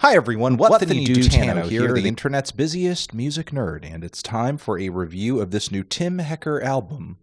Hi everyone, what the you do Tano here, the internet's busiest music nerd, and it's time for a review of this new Tim Hecker album,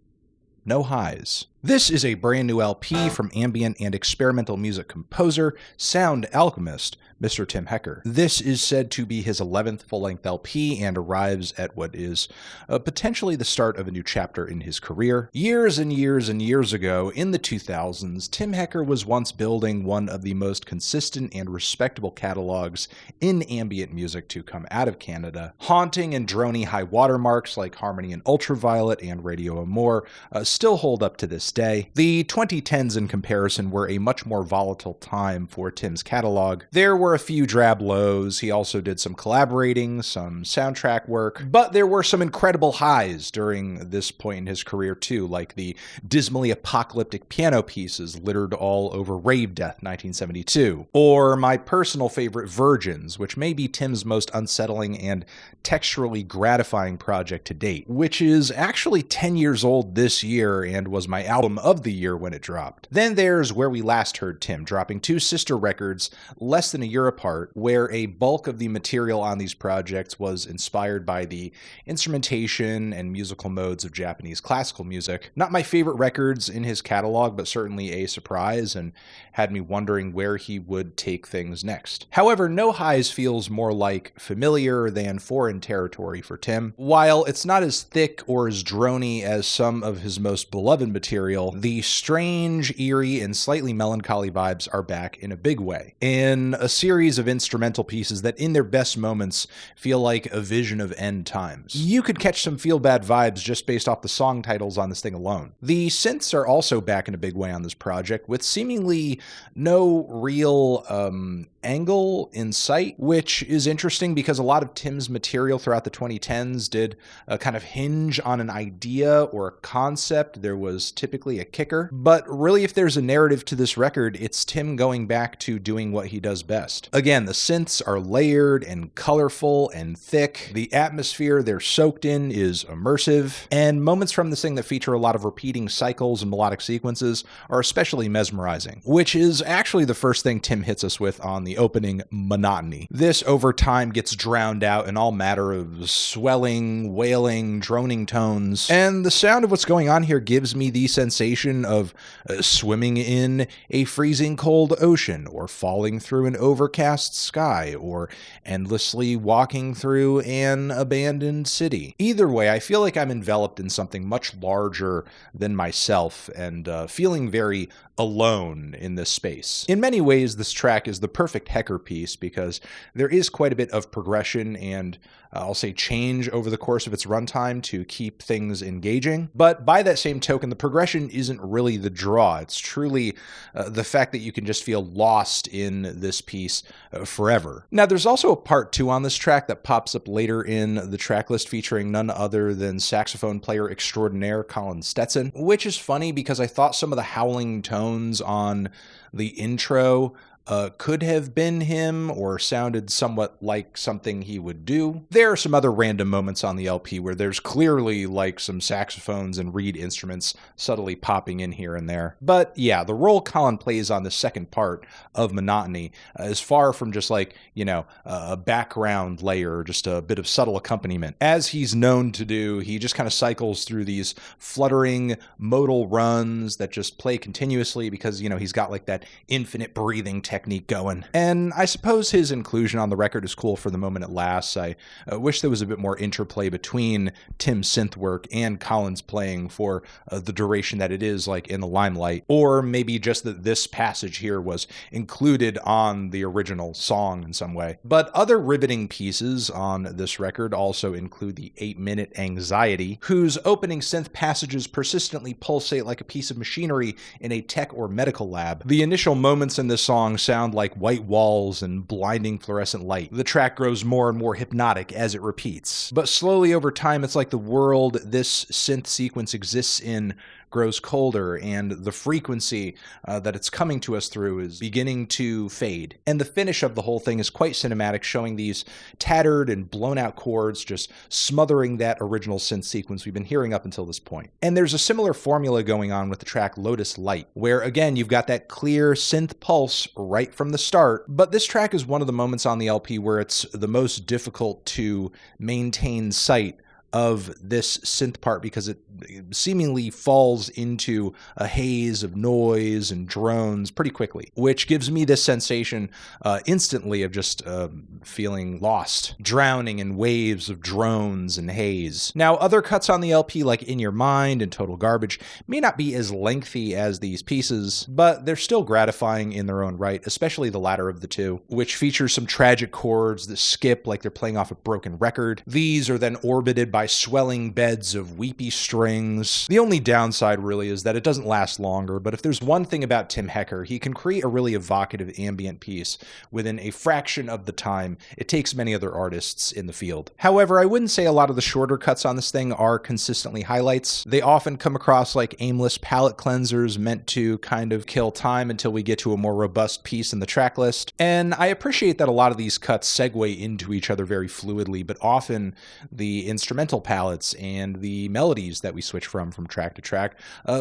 No Highs. This is a brand new LP from ambient and experimental music composer, sound alchemist, Mr. Tim Hecker. This is said to be his 11th full-length LP and arrives at what is potentially the start of a new chapter in his career. Years and years and years ago, in the 2000s, Tim Hecker was once building one of the most consistent and respectable catalogs in ambient music to come out of Canada. Haunting and drony high watermarks like Harmony and Ultraviolet and Radio Amore still hold up to this day. The 2010s in comparison were a much more volatile time for Tim's catalog. There were a few drab lows, he also did some collaborating, some soundtrack work, but there were some incredible highs during this point in his career too, like the dismally apocalyptic piano pieces littered all over Rave Death 1972, or my personal favorite Virgins, which may be Tim's most unsettling and texturally gratifying project to date, which is actually 10 years old this year and was my album of the year when it dropped. Then there's Where We Last Heard Tim, dropping two sister records less than a year apart, where a bulk of the material on these projects was inspired by the instrumentation and musical modes of Japanese classical music. Not my favorite records in his catalog, but certainly a surprise and had me wondering where he would take things next. However, No Highs feels more like familiar than foreign territory for Tim. While it's not as thick or as drony as some of his most beloved material, the strange, eerie, and slightly melancholy vibes are back in a big way, in a series of instrumental pieces that in their best moments feel like a vision of end times. You could catch some feel-bad vibes just based off the song titles on this thing alone. The synths are also back in a big way on this project, with seemingly no real angle in sight, which is interesting because a lot of Tim's material throughout the 2010s did kind of hinge on an idea or a concept. There was typically a kicker, but really if there's a narrative to this record, it's Tim going back to doing what he does best. Again, the synths are layered and colorful and thick. The atmosphere they're soaked in is immersive, and moments from this thing that feature a lot of repeating cycles and melodic sequences are especially mesmerizing, which is actually the first thing Tim hits us with on the opening, Monotony. This over time gets drowned out in all matter of swelling, wailing, droning tones, and the sound of what's going on here gives me the sensation of swimming in a freezing cold ocean, or falling through an overcast sky, or endlessly walking through an abandoned city. Either way, I feel like I'm enveloped in something much larger than myself and feeling very alone in this space. In many ways, this track is the perfect Hecker piece because there is quite a bit of progression and I'll say change over the course of its runtime to keep things engaging. But by that same token, the progression isn't really the draw. It's truly the fact that you can just feel lost in this piece forever. Now, there's also a part 2 on this track that pops up later in the track list featuring none other than saxophone player extraordinaire Colin Stetson, which is funny because I thought some of the howling tones on the intro could have been him or sounded somewhat like something he would do. There are some other random moments on the LP where there's clearly like some saxophones and reed instruments subtly popping in here and there. But yeah, the role Colin plays on the second part of Monotony is far from just like, you know, a background layer, just a bit of subtle accompaniment. As he's known to do, he just kind of cycles through these fluttering modal runs that just play continuously because, you know, he's got like that infinite breathing technique going. And I suppose his inclusion on the record is cool for the moment it lasts. I wish there was a bit more interplay between Tim's synth work and Colin's playing for the duration that it is like in the limelight, or maybe just that this passage here was included on the original song in some way. But other riveting pieces on this record also include the 8-minute Anxiety, whose opening synth passages persistently pulsate like a piece of machinery in a tech or medical lab. The initial moments in this song sound like white walls and blinding fluorescent light. The track grows more and more hypnotic as it repeats, but slowly over time it's like the world this synth sequence exists in grows colder, and the frequency that it's coming to us through is beginning to fade. And the finish of the whole thing is quite cinematic, showing these tattered and blown out chords just smothering that original synth sequence we've been hearing up until this point. And there's a similar formula going on with the track Lotus Light, where again you've got that clear synth pulse right from the start, but this track is one of the moments on the LP where it's the most difficult to maintain sight of this synth part because it seemingly falls into a haze of noise and drones pretty quickly, which gives me this sensation instantly of just feeling lost, drowning in waves of drones and haze. Now, other cuts on the LP like In Your Mind and Total Garbage may not be as lengthy as these pieces, but they're still gratifying in their own right, especially the latter of the two, which features some tragic chords that skip like they're playing off a broken record. These are then orbited by swelling beds of weepy strings. The only downside really is that it doesn't last longer, but if there's one thing about Tim Hecker, he can create a really evocative ambient piece within a fraction of the time it takes many other artists in the field. However, I wouldn't say a lot of the shorter cuts on this thing are consistently highlights. They often come across like aimless palette cleansers meant to kind of kill time until we get to a more robust piece in the track list. And I appreciate that a lot of these cuts segue into each other very fluidly, but often the instrumental palettes and the melodies that we switch from track to track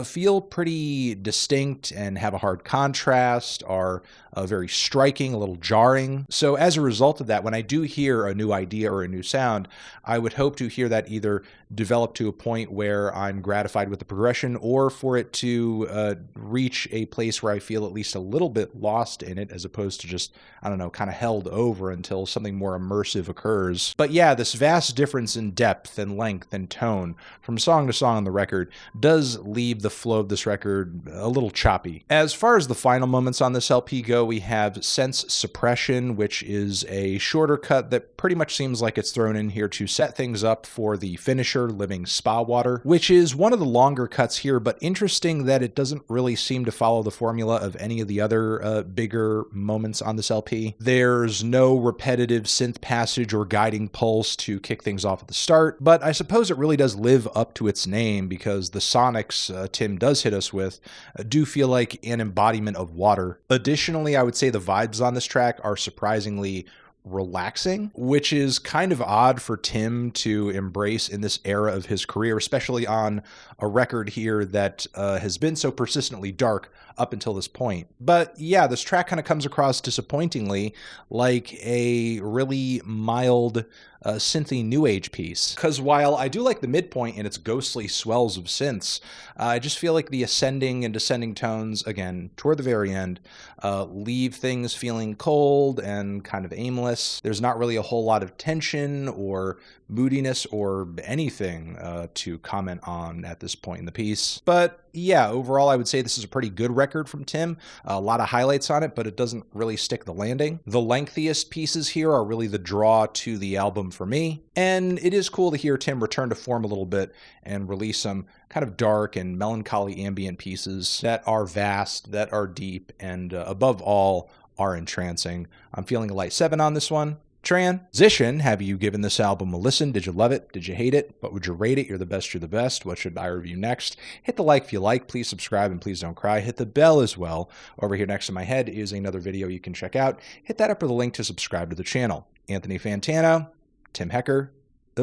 feel pretty distinct and have a hard contrast, are very striking, a little jarring. So as a result of that, when I do hear a new idea or a new sound, I would hope to hear that either develop to a point where I'm gratified with the progression, or for it to reach a place where I feel at least a little bit lost in it, as opposed to just, I don't know, kind of held over until something more immersive occurs. But yeah, this vast difference in depth and length and tone from song to song on the record does leave the flow of this record a little choppy. As far as the final moments on this LP go, we have Sense Suppression, which is a shorter cut that pretty much seems like it's thrown in here to set things up for the finisher, Living Spa Water, which is one of the longer cuts here, but interesting that it doesn't really seem to follow the formula of any of the other bigger moments on this LP. There's no repetitive synth passage or guiding pulse to kick things off at the start, but I suppose it really does live up to its name because the sonics Tim does hit us with do feel like an embodiment of water. Additionally, I would say the vibes on this track are surprisingly relaxing, which is kind of odd for Tim to embrace in this era of his career, especially on a record here that has been so persistently dark up until this point. But yeah, this track kind of comes across disappointingly like a really mild synthy new age piece. Because while I do like the midpoint and its ghostly swells of synths, I just feel like the ascending and descending tones, again, toward the very end, leave things feeling cold and kind of aimless. There's not really a whole lot of tension or moodiness or anything to comment on at this point in the piece. But yeah, overall, I would say this is a pretty good record from Tim. A lot of highlights on it, but it doesn't really stick the landing. The lengthiest pieces here are really the draw to the album for me. And it is cool to hear Tim return to form a little bit and release some kind of dark and melancholy ambient pieces that are vast, that are deep, and above all, are entrancing. I'm feeling a light 7 on this one. Transition, have you given this album a listen? Did you love it? Did you hate it? What would you rate it? You're the best, you're the best. What should I review next? Hit the like if you like. Please subscribe and please don't cry. Hit the bell as well. Over here next to my head is another video you can check out. Hit that up for the link to subscribe to the channel. Anthony Fantano, Tim Hecker,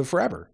forever.